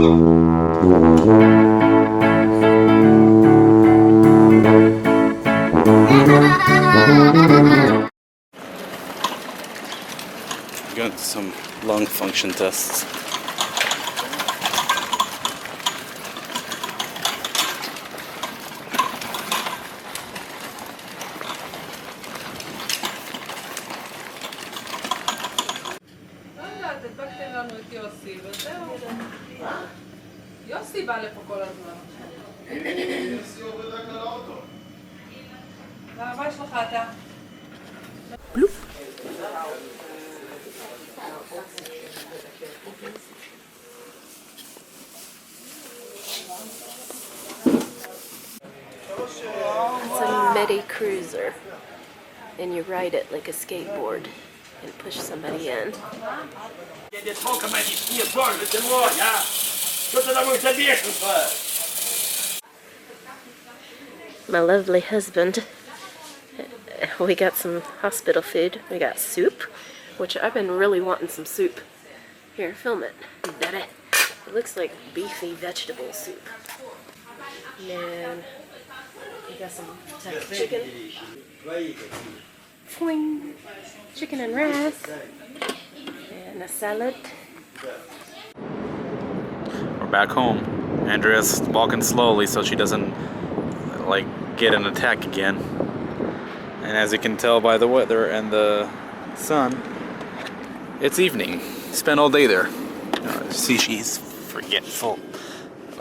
Got some lung function tests. יוסי בא לפה כל הזמן. יוסי עובד רק על האוטו. מה יש לך אתה? פלופ. It's a Medi Cruiser, and you ride it like a skateboard and push somebody in. My lovely husband, we got some hospital food. We got soup, which I've been really wanting some soup. Here, film it. Daddy. It looks like beefy vegetable soup. And we got some chicken. Fling. Chicken and rice. And a salad. We're back home. Andrea's walking slowly so she doesn't like get an attack again. And as you can tell by the weather and the sun, it's evening. Spent all day there. See, she's forgetful.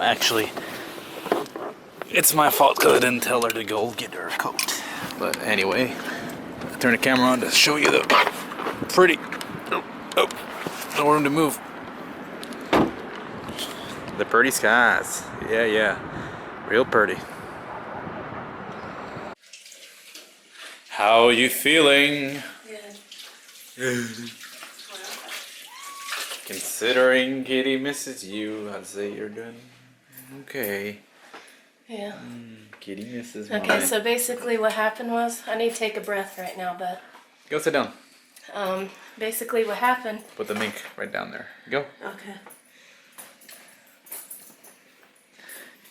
Actually, it's my fault because I didn't tell her to go get her coat. But anyway, I turn the camera on to show you the pretty. Oh, no room to move. The pretty skies. Yeah. Real pretty. How are you feeling? Good. Considering Kitty misses you, I'd say you're doing okay. Yeah. Kitty misses me. Okay, so basically what happened was, I need to take a breath right now, but Go sit down. basically what happened. Put the mink right down there. Go. Okay.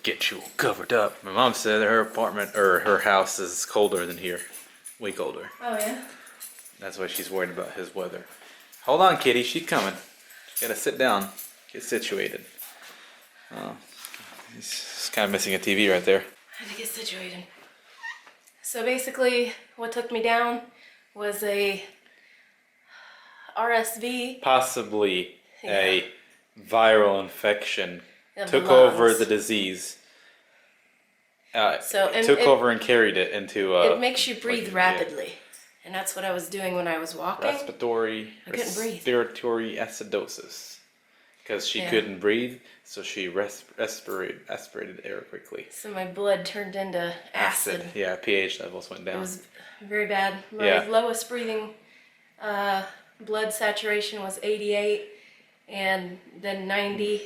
Get you covered up. My mom said her apartment or her house is colder than here. Way colder. Oh yeah? That's why she's worried about his weather. Hold on, Kitty. She's coming. Gotta sit down. Get situated. Oh, he's kind of missing a TV right there. I had to get situated. So basically what took me down was a RSV. Possibly a viral infection Of took the lungs. over the disease. So, and took over and carried it into. It makes you breathe like, rapidly. And that's what I was doing when I was walking. Respiratory acidosis. Because she couldn't breathe, so she aspirated air quickly. So my blood turned into acid. Yeah, pH levels went down. It was very bad. My lowest breathing blood saturation was 88, and then 90,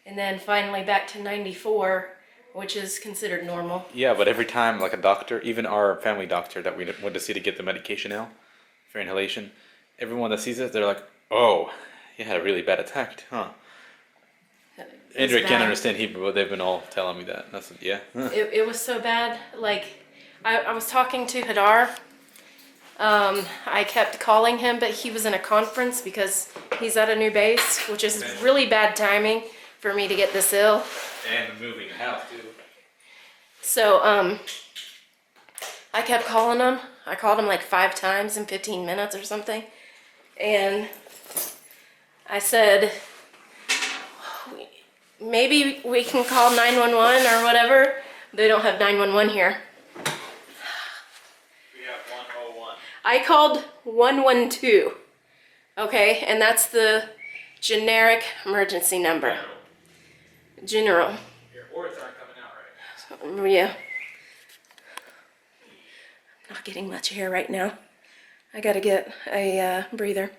and then finally back to 94, which is considered normal. Yeah, but every time, like a doctor, even our family doctor that we went to see to get the medication now for inhalation, everyone that sees it, they're like, "Oh, you had a really bad attack, huh?" Andrea can't understand Hebrew, but they've been all telling me that. That's It was so bad. Like, I was talking to Hadar. I kept calling him, but he was in a conference because he's at a new base, which is really bad timing for me to get this ill. And moving the house too. So, I kept calling him. I called him like 5 times in 15 minutes or something. And I said, maybe we can call 911 or whatever. They don't have 911 here. We have 101. I called 112. Okay, and that's the generic emergency number. General. Your words aren't coming out right. Yeah. I'm not getting much air right now. I gotta get a breather.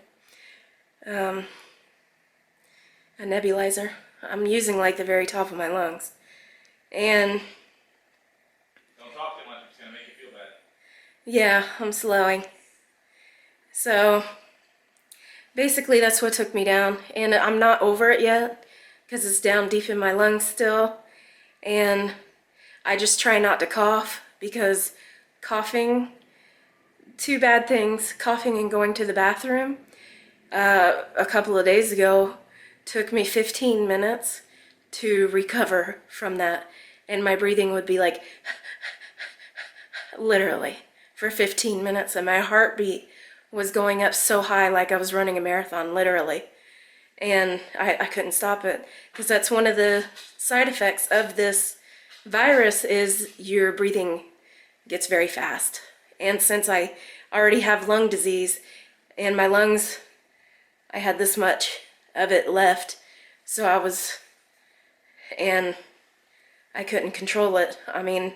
A nebulizer. I'm using like the very top of my lungs. And Don't talk too much, it's gonna make you feel bad. yeah, I'm slowing. So basically that's what took me down. And I'm not over it yet, because it's down deep in my lungs still. And I just try not to cough, because coughing, two bad things, coughing and going to the bathroom. A couple of days ago took me 15 minutes to recover from that, and my breathing would be like literally for 15 minutes, and my heartbeat was going up so high like I was running a marathon, literally. And I couldn't stop it, because that's one of the side effects of this virus, is your breathing gets very fast. And since I already have lung disease, and my lungs, I had this much of it left, so and I couldn't control it. I mean,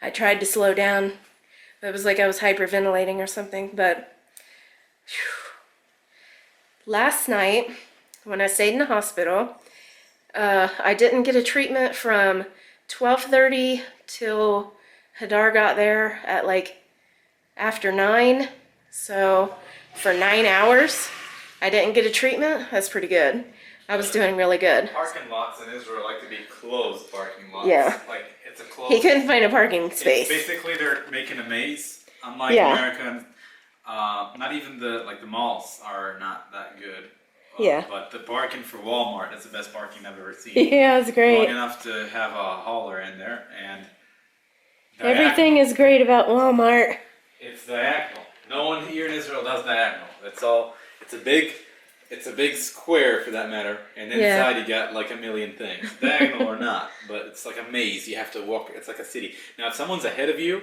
I tried to slow down. It was like I was hyperventilating or something, but last night, when I stayed in the hospital, I didn't get a treatment from 12:30 till Hadar got there at like after 9. So for 9 hours, I didn't get a treatment. That's pretty good. I was doing really good. Parking lots in Israel like to be closed parking lots. Yeah. Like it's a closed. He couldn't find a parking space. Basically, they're making a maze. Unlike Yeah. America, not even the malls are not that good. Yeah. But the parking for Walmart is the best parking I've ever seen. Yeah, it's great. Long enough to have a hauler in there, and Everything is great about Walmart. it's diagonal. No one here in Israel does diagonal. It's all. It's a big square for that matter, and inside you got like a million things, diagonal or not. But it's like a maze. You have to walk. It's like a city. Now, if someone's ahead of you,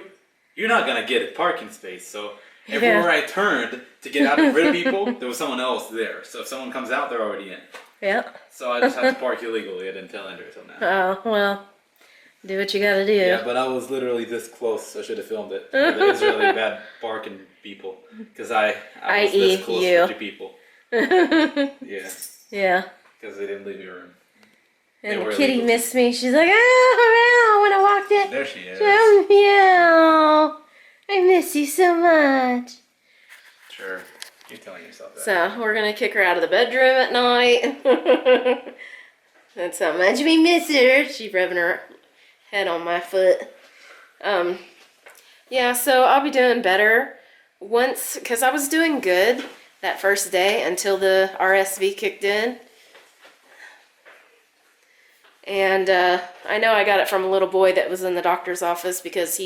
you're not gonna get a parking space. So everywhere I turned to get out of rid of people, there was someone else there. So if someone comes out, they're already in. Yeah. So I just had to park illegally. I didn't tell Andrea till now. Oh, well, do what you gotta do. Yeah, but I was literally this close, so I should have filmed it. The Israeli bad parking people, because I was this close you. to people. Yeah, Yeah. because they didn't leave me room. And were Kitty illegal. missed me. She's like, oh, when I walked in. There she is. Oh, meow. I miss you so much. Sure, you're telling yourself that. So we're gonna kick her out of the bedroom at night. That's how much we miss her. She's rubbing her head on my foot. Yeah, so I'll be doing better once, because I was doing good that first day until the RSV kicked in. And I know I got it from a little boy that was in the doctor's office, because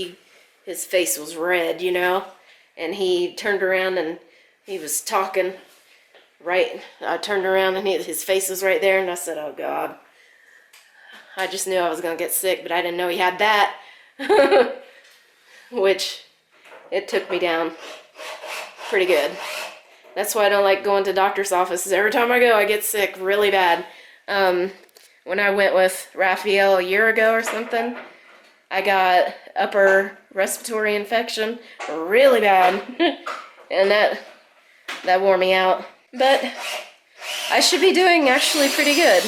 his face was red, you know, and he turned around and he was talking right. I turned around and his face was right there, and I said, oh God. I just knew I was going to get sick, but I didn't know he had that, which it took me down pretty good. That's why I don't like going to doctor's offices. Every time I go, I get sick really bad. When I went with Rafael a year ago or something, I got upper respiratory infection really bad, and that wore me out. But I should be doing actually pretty good.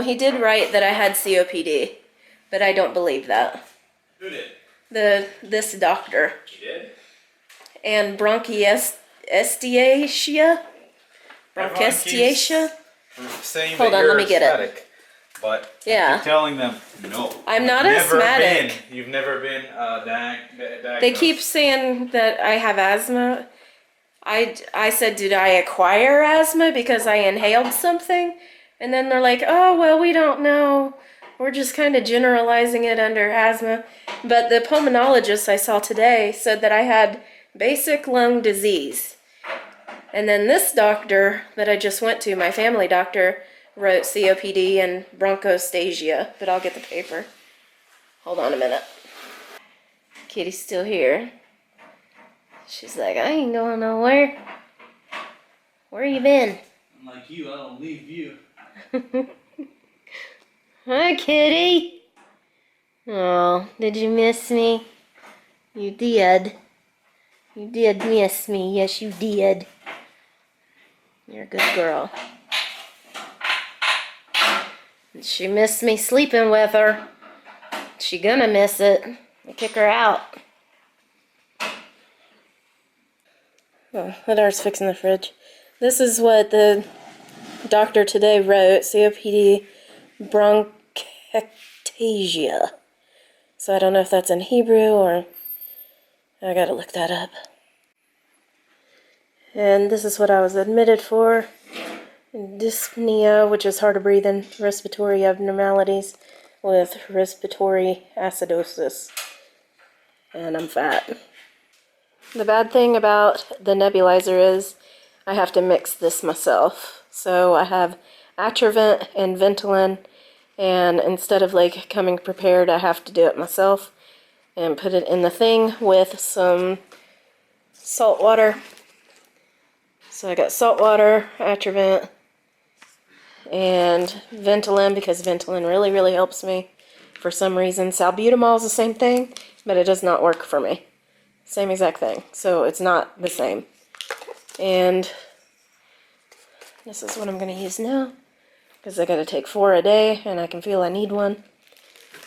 He did write that I had COPD, but I don't believe that. Who did? This doctor. He did? And bronchiectasia? Bronchiectasia? Saying Hold that on, you're let me get it. asthmatic, but Yeah. you're telling them no. I'm not asthmatic. You've never been diagnosed. They keep saying that I have asthma. I said, did I acquire asthma because I inhaled something? And then they're like, oh, well, we don't know. We're just kind of generalizing it under asthma. But the pulmonologist I saw today said that I had basic lung disease. And then this doctor that I just went to, my family doctor, wrote COPD and bronchostasia. But I'll get the paper. Hold on a minute. Kitty's still here. She's like, I ain't going nowhere. Where you been? Like you, I don't leave you. Hi, Kitty. Oh, did you miss me? You did. You did miss me. Yes, you did. You're a good girl. She missed me sleeping with her. She gonna miss it. I kick her out. Oh, Hadar's fixing the fridge. This is what the doctor today wrote COPD bronchiectasia. So I don't know if that's in Hebrew or I gotta look that up. And this is what I was admitted for. Dyspnea, which is hard to breathe in, respiratory abnormalities with respiratory acidosis. And I'm fat. The bad thing about the nebulizer is I have to mix this myself. So I have Atrovent and Ventolin, and instead of like coming prepared, I have to do it myself and put it in the thing with some salt water. So I got salt water, Atrovent, and Ventolin because Ventolin really, really helps me for some reason. Salbutamol is the same thing, but it does not work for me. Same exact thing. So it's not the same. And this is what I'm going to use now because I got to take 4 a day and I can feel I need one.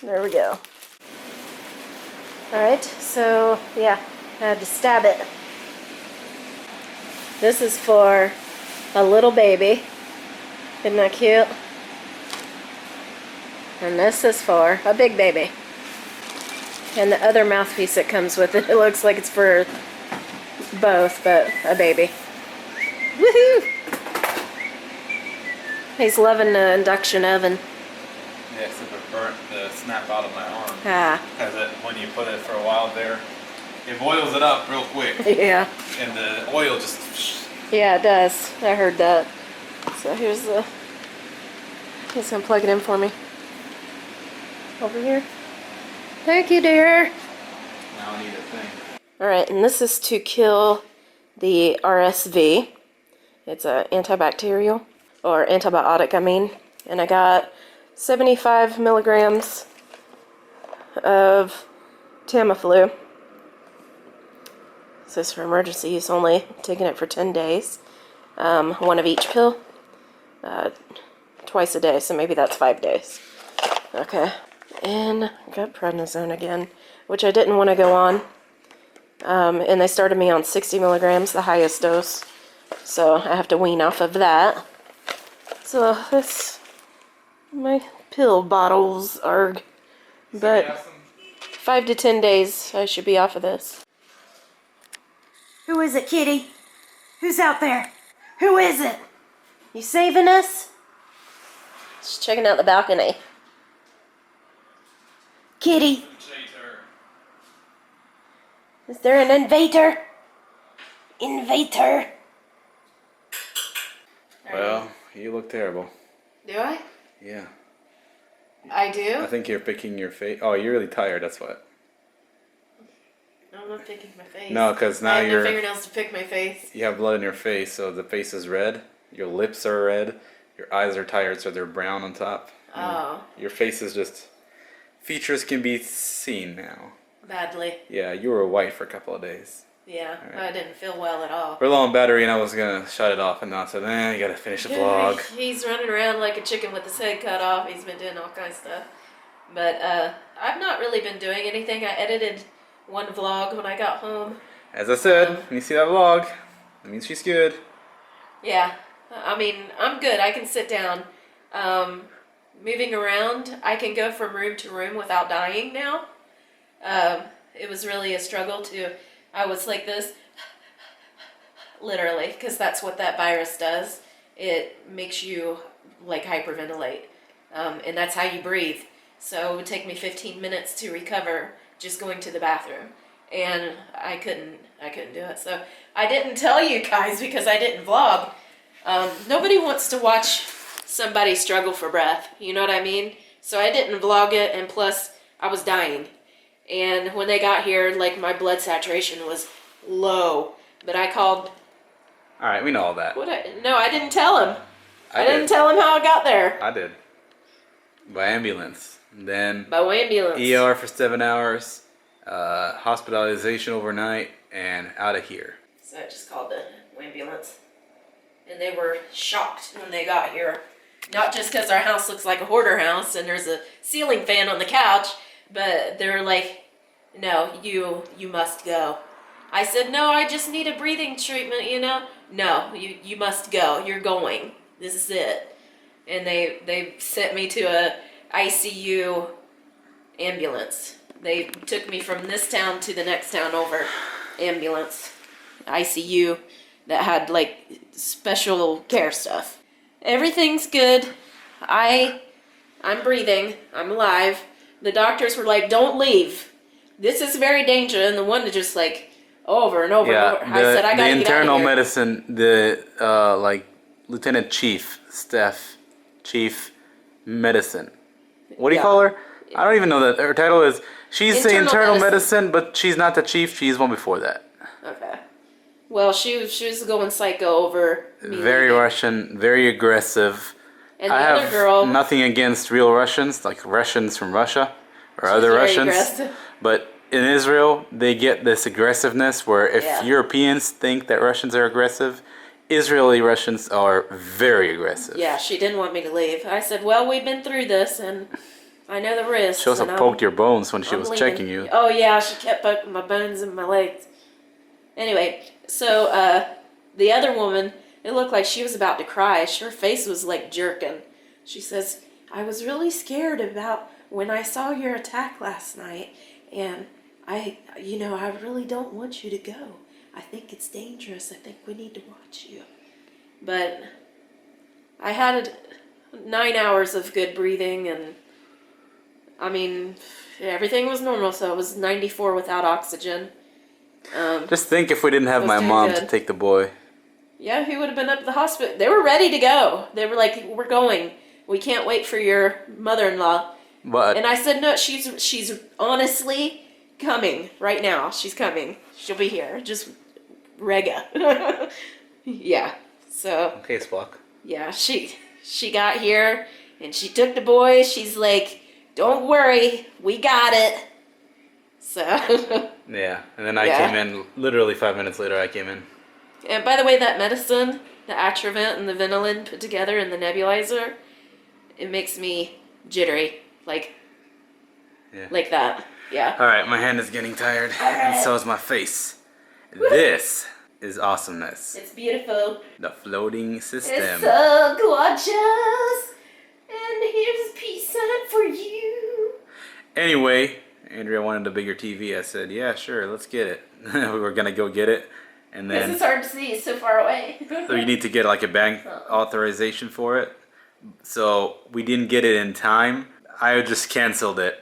There we go. Alright, so yeah, I had to stab it. This is for a little baby. Isn't that cute? And this is for a big baby. And the other mouthpiece that comes with it, it looks like it's for both, but a baby. Woohoo! He's loving the induction oven. Yeah, except it burnt the snap out of my arm. Ah. Because when you put it for a while there, it boils it up real quick. Yeah. And the oil just... Yeah, it does. I heard that. So here's the... He's going to plug it in for me. Over here. Thank you, dear. Now I need a thing. Alright, and this is to kill the RSV. It's an antibacterial, or antibiotic, I mean. And I got 75 milligrams of Tamiflu. This is for emergency use only. Taking it for 10 days. 1 of each pill. Twice a day, so maybe that's 5 days. Okay. And I got prednisone again, which I didn't want to go on. And they started me on 60 milligrams, the highest dose. So I have to wean off of that. So that's my pill bottles are. But 5 to 10 days I should be off of this. Who is it, Kitty? Who's out there? Who is it? You saving us? Just checking out the balcony. Kitty. Is there an invader? Invader. Well, you look terrible. Do I? Yeah. I do? I think you're picking your face. Oh, you're really tired, that's what. No, I'm not picking my face. No, because now I have you're... no fingernails to pick my face. You have blood in your face, so the face is red. Your lips are red. Your eyes are tired, so they're brown on top. Oh. Your face is just... Features can be seen now. Badly. Yeah, you were white for a couple of days. Yeah, Right. I didn't feel well at all. We're low on battery, and I was gonna shut it off, and now I said, you gotta finish the vlog. He's running around like a chicken with his head cut off. He's been doing all kinds of stuff. But I've not really been doing anything. I edited one vlog when I got home. As I said, when you see that vlog, that means she's good. Yeah, I mean, I'm good. I can sit down. Moving around, I can go from room to room without dying now. It was really a struggle to... I was like this, literally, because that's what that virus does. It makes you, like, hyperventilate, and that's how you breathe. So it would take me 15 minutes to recover just going to the bathroom, and I couldn't do it. So I didn't tell you guys because I didn't vlog. Nobody wants to watch somebody struggle for breath, you know what I mean? So I didn't vlog it, and plus I was dying. And when they got here, like, my blood saturation was low. But I called... Alright, we know all that. No, I didn't tell him. I didn't did. tell him how I got there. I did. By ambulance. Then By ambulance. ER for 7 hours, hospitalization overnight, and out of here. So I just called the ambulance. And they were shocked when they got here. Not just because our house looks like a hoarder house and there's a ceiling fan on the couch, but they were like, no, you must go. I said, no, I just need a breathing treatment, you know? No, you must go. You're going. This is it. And they sent me to a ICU ambulance. They took me from this town to the next town over. Ambulance. ICU that had like special care stuff. Everything's good. I'm breathing. I'm alive. The doctors were like, don't leave. This is very dangerous. And the one that just like over and over and over. I said, I gotta get out of internal here. medicine, the like lieutenant chief, staff chief medicine. What do you call her? I don't even know that her title is. She's the internal medicine, but she's not the chief. She's one before that. Okay. Well, she was going psycho over me. Very Russian, very aggressive. And the I other have girl, nothing against real Russians, like Russians from Russia or other very Russians. aggressive. But in Israel, they get this aggressiveness where if Europeans think that Russians are aggressive, Israeli Russians are very aggressive. Yeah, she didn't want me to leave. I said, well, we've been through this, and I know the risks. She also poked your bones when she was leaving. checking you. Oh, yeah, she kept poking my bones and my legs. Anyway, so the other woman, it looked like she was about to cry. Her face was like jerking. She says, I was really scared about when I saw your attack last night, and I really don't want you to go. I think it's dangerous. I think we need to watch you. But I had 9 hours of good breathing, and I mean, everything was normal, so it was 94 without oxygen. Just think if we didn't have my mom to take the boy. Yeah, he would have been up at the hospital. They were ready to go. They were like, we're going. We can't wait for your mother-in-law. But And I said, no, she's honestly coming right now. She's coming. She'll be here. Just rega. Yeah. So okay, Spock. yeah, she got here and she took the boy. She's like, don't worry, we got it. So Yeah, and then I came in literally 5 minutes later. I came in. And by the way, that medicine, the Atrovent and the Venolin put together in the nebulizer, it makes me jittery, like that. Yeah. All right, my hand is getting tired, and so is my face. This is awesomeness. It's beautiful. The floating system. It's so gorgeous. And here's a peace sign for you. Anyway, Andrea wanted a bigger TV. I said, yeah, sure, let's get it. We were gonna go get it, and then This is hard to see. It's so far away. so you need to get like a bank authorization for it. So we didn't get it in time. I just canceled it.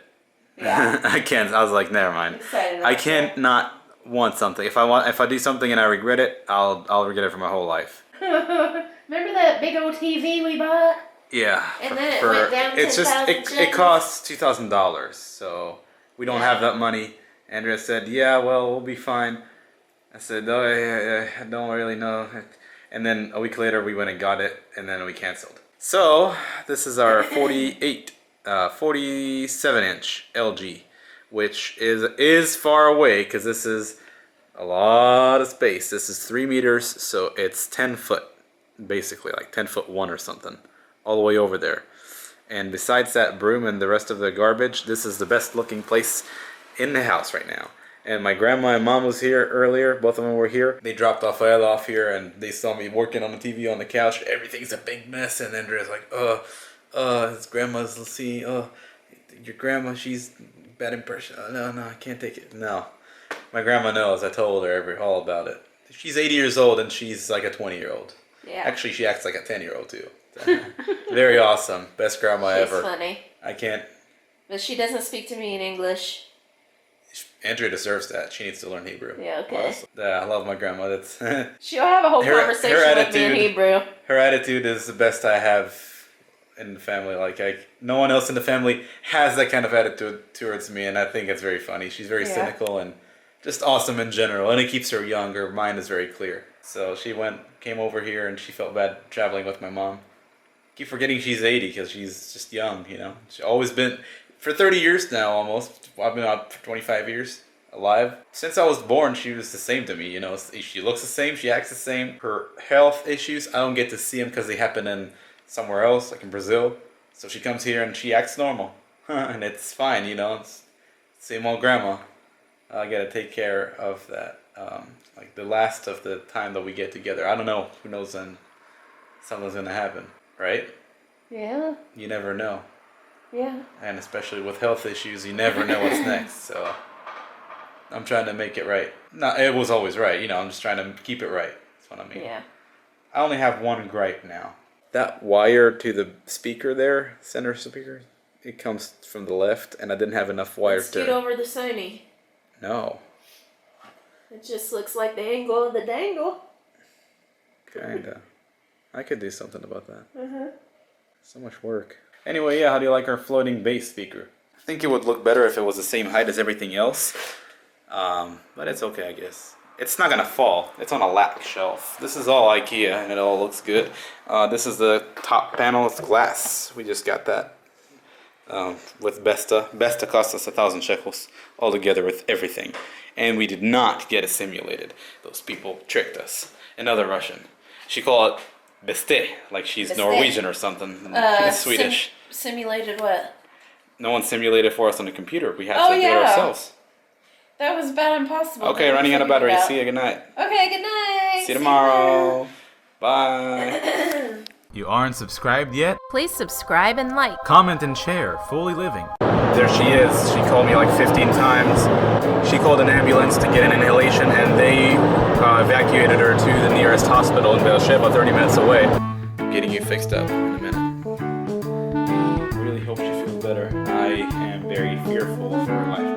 Yeah. I was like, never mind. Excited I about can't not want something. If I do something and I regret it, I'll regret it for my whole life. Remember that big old TV we bought? Yeah. And then it went down it's just 10,000 it costs $2,000, so we don't have that money. Andrea said, yeah, well, we'll be fine. I said, oh, yeah, I don't really know. And then a week later, we went and got it, and then we canceled. So this is our 47-inch LG, which is far away because this is a lot of space. This is 3 meters, so it's 10 foot, basically, like 10 foot 1 or something, all the way over there. And besides that broom and the rest of the garbage, this is the best looking place in the house right now. And my grandma and mom was here earlier. Both of them were here. They dropped Rafael off here, and they saw me working on the TV on the couch. Everything's a big mess, and Andrea's like, his grandma's, see, your grandma, she's bad impression. No, I can't take it. No. My grandma knows. I told her all about it. She's 80 years old, and she's like a 20-year-old. Yeah. Actually, she acts like a 10-year-old, too. Very awesome. Best grandma ever. She's funny. I can't. But she doesn't speak to me in English. Andrea deserves that. She needs to learn Hebrew. Yeah, okay. Yeah, I love my grandma. That's She'll have a whole conversation with me in Hebrew. Her attitude is the best I have in the family. Like, no one else in the family has that kind of attitude towards me, and I think it's very funny. She's very cynical and just awesome in general, and it keeps her young. Her mind is very clear. So she came over here, and she felt bad traveling with my mom. Keep forgetting she's 80 because she's just young, you know. She's always been, for 30 years now almost. I've been out for 25 years alive. Since I was born, she was the same to me, you know. She looks the same, she acts the same. Her health issues, I don't get to see them because they happen in somewhere else, like in Brazil. So she comes here and she acts normal. And it's fine, you know. It's same old grandma. I gotta take care of that. Like the last of the time that we get together. I don't know, who knows then. something's gonna happen, right? Yeah. You never know. Yeah. And especially with health issues, you never know what's next. So I'm trying to make it right. No, it was always right. You know, I'm just trying to keep it right. That's what I mean. Yeah. I only have one gripe now. That wire to the speaker there, center speaker, it comes from the left, and I didn't have enough wire Let's scoot over the Sony. No. It just looks like the angle of the dangle. Kinda. I could do something about that. Uh-huh. So much work. Anyway, yeah, how do you like our floating bass speaker? I think it would look better if it was the same height as everything else. But it's okay, I guess. It's not gonna fall. It's on a lap shelf. This is all IKEA, and it all looks good. This is the top panel. It's glass. We just got that with Besta. Besta cost us 1,000 shekels all together with everything. And we did not get it simulated. Those people tricked us. Another Russian. She called it Beste, like she's Beste. Norwegian or something. She's Swedish. Simulated what? No one simulated for us on the computer. We had Oh, to do it yeah. ourselves. That was about impossible. Okay, running out of battery. See you. Good night. Okay, good night. See you tomorrow. Bye. You aren't subscribed yet? Please subscribe and like. Comment and share. Fully living. There she is. She called me like 15 times. She called an ambulance to get an inhalation, and they evacuated her to the nearest hospital in Beersheba, 30 minutes away. I'm getting you fixed up in a minute. Really hope she feels better. I am very fearful for her life.